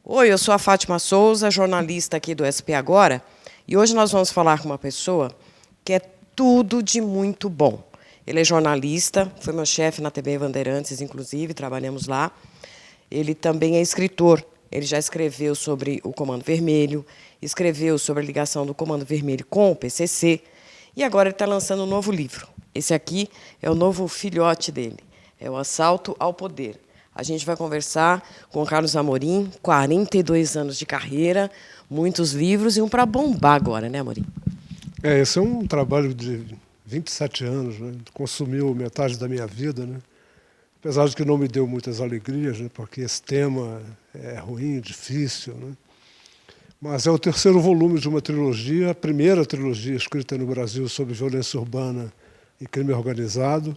Oi, eu sou a Fátima Souza, jornalista aqui do SP Agora, e hoje nós vamos falar com uma pessoa que é tudo de muito bom. Ele é jornalista, foi meu chefe na TV Bandeirantes, inclusive, trabalhamos lá. Ele também é escritor. Ele já escreveu sobre o Comando Vermelho, escreveu sobre a ligação do Comando Vermelho com o PCC, e agora ele está lançando um novo livro. Esse aqui é o novo filhote dele, é o Assalto ao Poder. A gente vai conversar com o Carlos Amorim, 42 anos de carreira, muitos livros e um para bombar agora, né, Amorim? Esse é um trabalho de 27 anos, né? Consumiu metade da minha vida, né? Apesar de que não me deu muitas alegrias, né? Porque esse tema é ruim, difícil, né? Mas é o terceiro volume de uma trilogia, a primeira trilogia escrita no Brasil sobre violência urbana e crime organizado.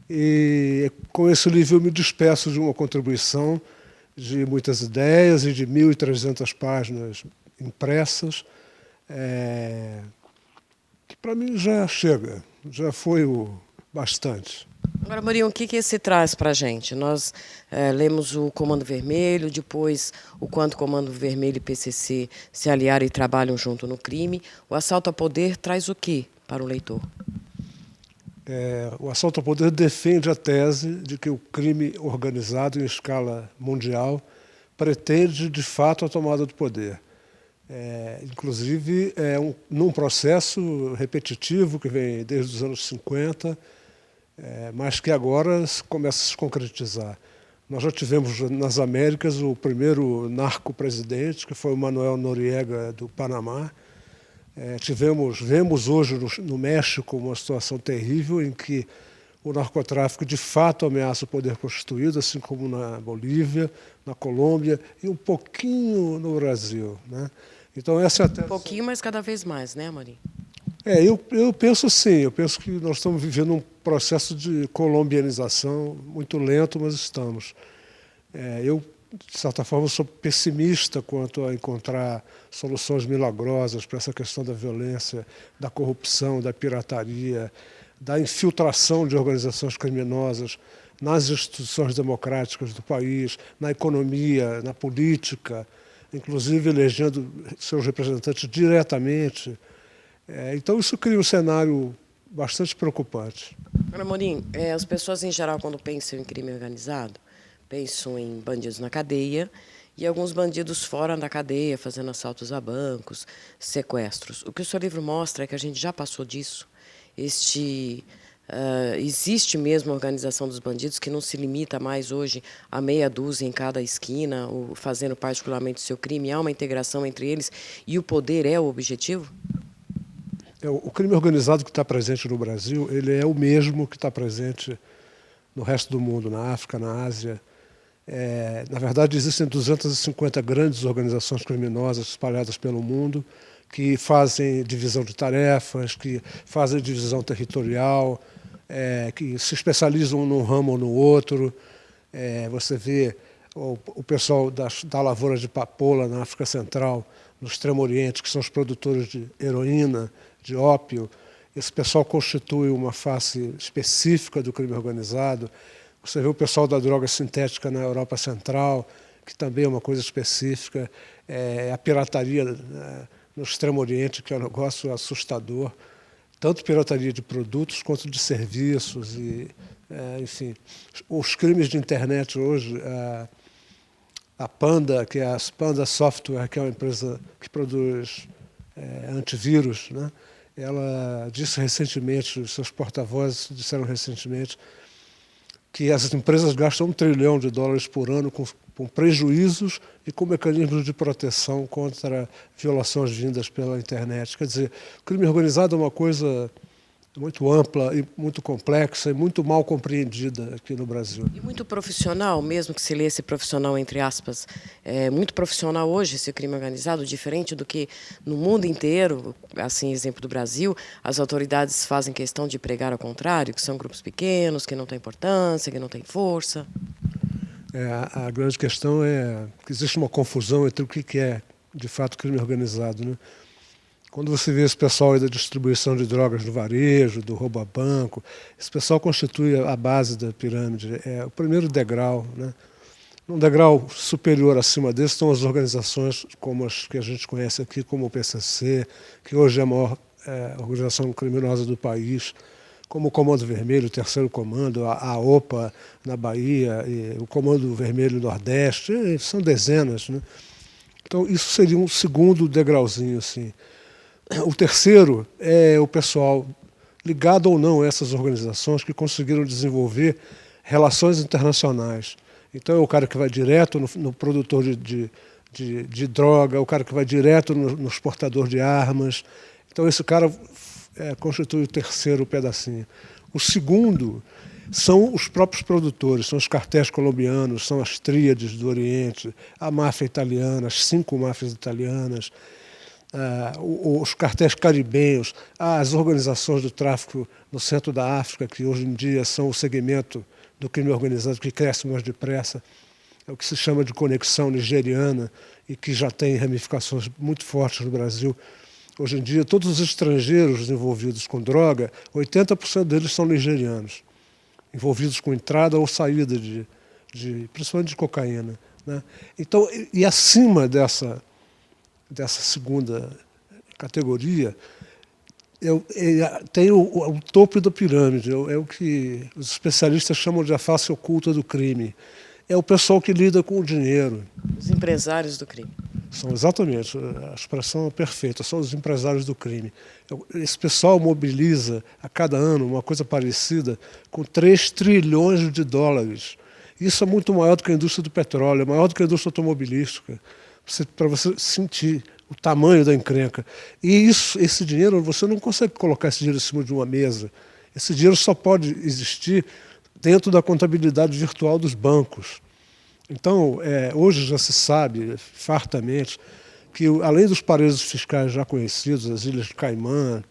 E com esse livro eu me despeço de uma contribuição de muitas ideias e de 1.300 páginas impressas, que para mim já chega, já foi o bastante. Agora, Amorim, o que esse traz para a gente? Nós lemos o Comando Vermelho, depois o quanto Comando Vermelho e PCC se aliaram e trabalham junto no crime. O Assalto ao Poder traz o que para o leitor? O Assalto ao Poder defende a tese de que o crime organizado em escala mundial pretende, de fato, a tomada do poder. Inclusive, num processo repetitivo que vem desde os anos 50, mas que agora começa a se concretizar. Nós já tivemos nas Américas o primeiro narco-presidente, que foi o Manuel Noriega, do Panamá. Vemos hoje no México uma situação terrível em que o narcotráfico de fato ameaça o poder constituído, assim como na Bolívia, na Colômbia e um pouquinho no Brasil, né? Então essa é a tese. Um pouquinho, mas cada vez mais, né, Amorim? Eu penso sim, eu penso que nós estamos vivendo um processo de colombianização muito lento, mas estamos. Eu, de certa forma, sou pessimista quanto a encontrar soluções milagrosas para essa questão da violência, da corrupção, da pirataria, da infiltração de organizações criminosas nas instituições democráticas do país, na economia, na política, inclusive elegendo seus representantes diretamente. Então isso cria um cenário bastante preocupante. Amorim, as pessoas em geral, quando pensam em crime organizado, pensam em bandidos na cadeia e alguns bandidos fora da cadeia, fazendo assaltos a bancos, sequestros. O que o seu livro mostra é que a gente já passou disso. Existe mesmo a organização dos bandidos, que não se limita mais hoje a meia dúzia em cada esquina, ou fazendo particularmente o seu crime. Há uma integração entre eles e o poder é o objetivo? O crime organizado que está presente no Brasil, ele é o mesmo que está presente no resto do mundo, na África, na Ásia. Na verdade, existem 250 grandes organizações criminosas espalhadas pelo mundo que fazem divisão de tarefas, que fazem divisão territorial, que se especializam num ramo ou no outro. Você vê o pessoal da lavoura de papoula na África Central, no Extremo Oriente, que são os produtores de heroína, de ópio. Esse pessoal constitui uma face específica do crime organizado. Você vê o pessoal da droga sintética na Europa Central, que também é uma coisa específica. A pirataria no Extremo Oriente, que é um negócio assustador. Tanto pirataria de produtos quanto de serviços. Enfim, os crimes de internet hoje, a Panda, que é a Panda Software, que é uma empresa que produz antivírus, né? Ela disse recentemente, seus porta-vozes disseram recentemente, que as empresas gastam US$ 1 trilhão por ano com prejuízos e com mecanismos de proteção contra violações vindas pela internet. Quer dizer, o crime organizado é uma coisa muito ampla e muito complexa e muito mal compreendida aqui no Brasil. E muito profissional, mesmo que se lê esse profissional entre aspas, muito profissional hoje esse crime organizado, diferente do que no mundo inteiro, assim, exemplo do Brasil, as autoridades fazem questão de pregar ao contrário, que são grupos pequenos, que não têm importância, que não têm força. A grande questão é que existe uma confusão entre o que é, de fato, crime organizado, né? Quando você vê esse pessoal aí da distribuição de drogas no varejo, do roubo a banco, esse pessoal constitui a base da pirâmide, é o primeiro degrau, né? Num degrau superior acima desse estão as organizações como as que a gente conhece aqui, como o PCC, que hoje é a maior organização criminosa do país, como o Comando Vermelho, o Terceiro Comando, a OPA na Bahia, e o Comando Vermelho Nordeste, são dezenas, né? Então, isso seria um segundo degrauzinho, assim. O terceiro é o pessoal ligado ou não a essas organizações que conseguiram desenvolver relações internacionais. Então, é o cara que vai direto no produtor de droga, o cara que vai direto no exportador de armas. Então, esse cara constitui o terceiro pedacinho. O segundo são os próprios produtores, são os cartéis colombianos, são as tríades do Oriente, a máfia italiana, as 5 máfias italianas, os cartéis caribenhos, as organizações do tráfico no centro da África, que hoje em dia são o segmento do crime organizado que cresce mais depressa, é o que se chama de conexão nigeriana e que já tem ramificações muito fortes no Brasil. Hoje em dia, todos os estrangeiros envolvidos com droga, 80% deles são nigerianos, envolvidos com entrada ou saída principalmente de cocaína, né? Então, e acima dessa segunda categoria, tem o topo da pirâmide, é o que os especialistas chamam de a face oculta do crime. É o pessoal que lida com o dinheiro. Os empresários do crime. São exatamente, a expressão é perfeita, são os empresários do crime. Esse pessoal mobiliza a cada ano uma coisa parecida com 3 trilhões de dólares. Isso é muito maior do que a indústria do petróleo, é maior do que a indústria automobilística, para você sentir o tamanho da encrenca. E esse dinheiro, você não consegue colocar esse dinheiro em cima de uma mesa. Esse dinheiro só pode existir dentro da contabilidade virtual dos bancos. Então, hoje já se sabe fartamente que, além dos paraísos fiscais já conhecidos, as Ilhas Caimã,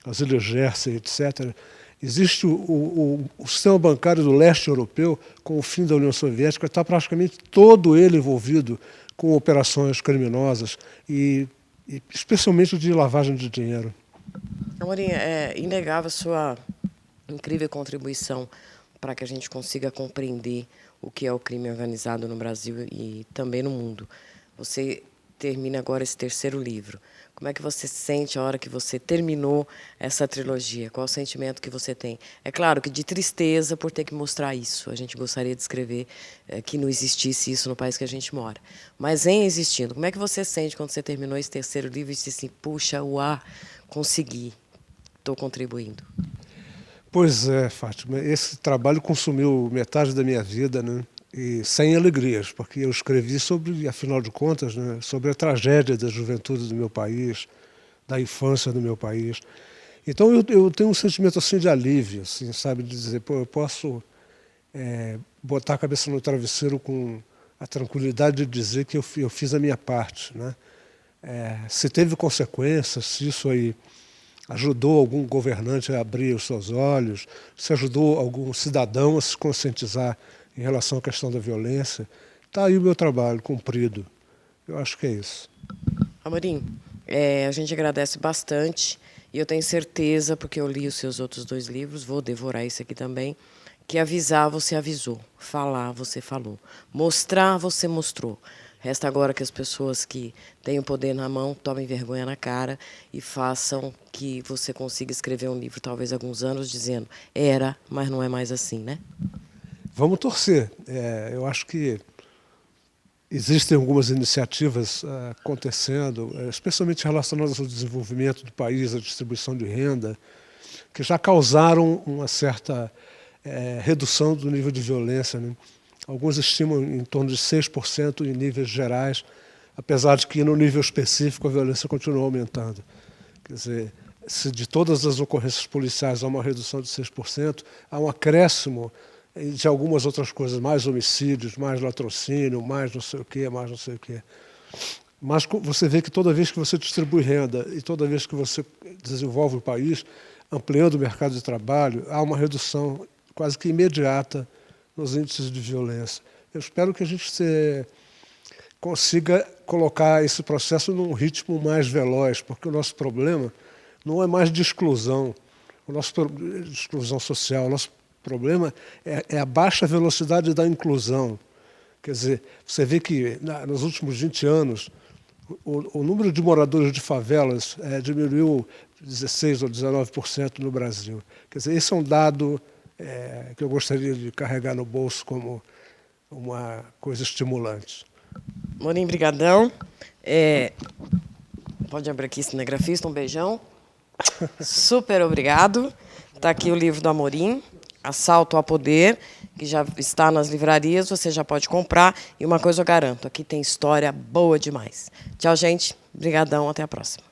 as Ilhas Jersey, etc., existe o sistema bancário do leste europeu, com o fim da União Soviética, está praticamente todo ele envolvido com operações criminosas e especialmente de lavagem de dinheiro. Amorim, é inegável a sua incrível contribuição para que a gente consiga compreender o que é o crime organizado no Brasil e também no mundo. Você termina agora esse terceiro livro. Como é que você se sente a hora que você terminou essa trilogia? Qual o sentimento que você tem? É claro que de tristeza por ter que mostrar isso. A gente gostaria de escrever que não existisse isso no país que a gente mora. Mas em existindo, como é que você sente quando você terminou esse terceiro livro e disse assim, puxa, consegui, estou contribuindo? Pois é, Fátima, esse trabalho consumiu metade da minha vida, né? E sem alegrias, porque eu escrevi sobre, afinal de contas, né, sobre a tragédia da juventude do meu país, da infância do meu país. Então eu tenho um sentimento assim de alívio, assim, sabe, de dizer, pô, eu posso botar a cabeça no travesseiro com a tranquilidade de dizer que eu fiz a minha parte, né? Se teve consequências, se isso aí ajudou algum governante a abrir os seus olhos, se ajudou algum cidadão a se conscientizar em relação à questão da violência, está aí o meu trabalho cumprido. Eu acho que é isso. Amorim, a gente agradece bastante e eu tenho certeza, porque eu li os seus outros 2 livros, vou devorar esse aqui também, que avisar você avisou, falar você falou, mostrar você mostrou. Resta agora que as pessoas que têm o poder na mão tomem vergonha na cara e façam que você consiga escrever um livro, talvez alguns anos, dizendo era, mas não é mais assim, né? Vamos torcer. Eu acho que existem algumas iniciativas acontecendo, especialmente relacionadas ao desenvolvimento do país, à distribuição de renda, que já causaram uma certa redução do nível de violência, né? Alguns estimam em torno de 6% em níveis gerais, apesar de que no nível específico a violência continua aumentando. Quer dizer, se de todas as ocorrências policiais há uma redução de 6%, há um acréscimo de algumas outras coisas, mais homicídios, mais latrocínio, mais não sei o quê, mais não sei o quê. Mas você vê que toda vez que você distribui renda e toda vez que você desenvolve o país, ampliando o mercado de trabalho, há uma redução quase que imediata nos índices de violência. Eu espero que a gente consiga colocar esse processo num ritmo mais veloz, porque o nosso problema não é mais de exclusão, de exclusão social. O nosso problema é a baixa velocidade da inclusão. Quer dizer, você vê que nos últimos 20 anos o número de moradores de favelas diminuiu 16% ou 19% no Brasil. Quer dizer, esse é um dado que eu gostaria de carregar no bolso como uma coisa estimulante. Amorim, brigadão. Pode abrir aqui, cinegrafista, um beijão. Super obrigado. Está aqui o livro do Amorim, Assalto ao Poder, que já está nas livrarias, você já pode comprar. E uma coisa eu garanto, aqui tem história boa demais. Tchau, gente. Brigadão, até a próxima.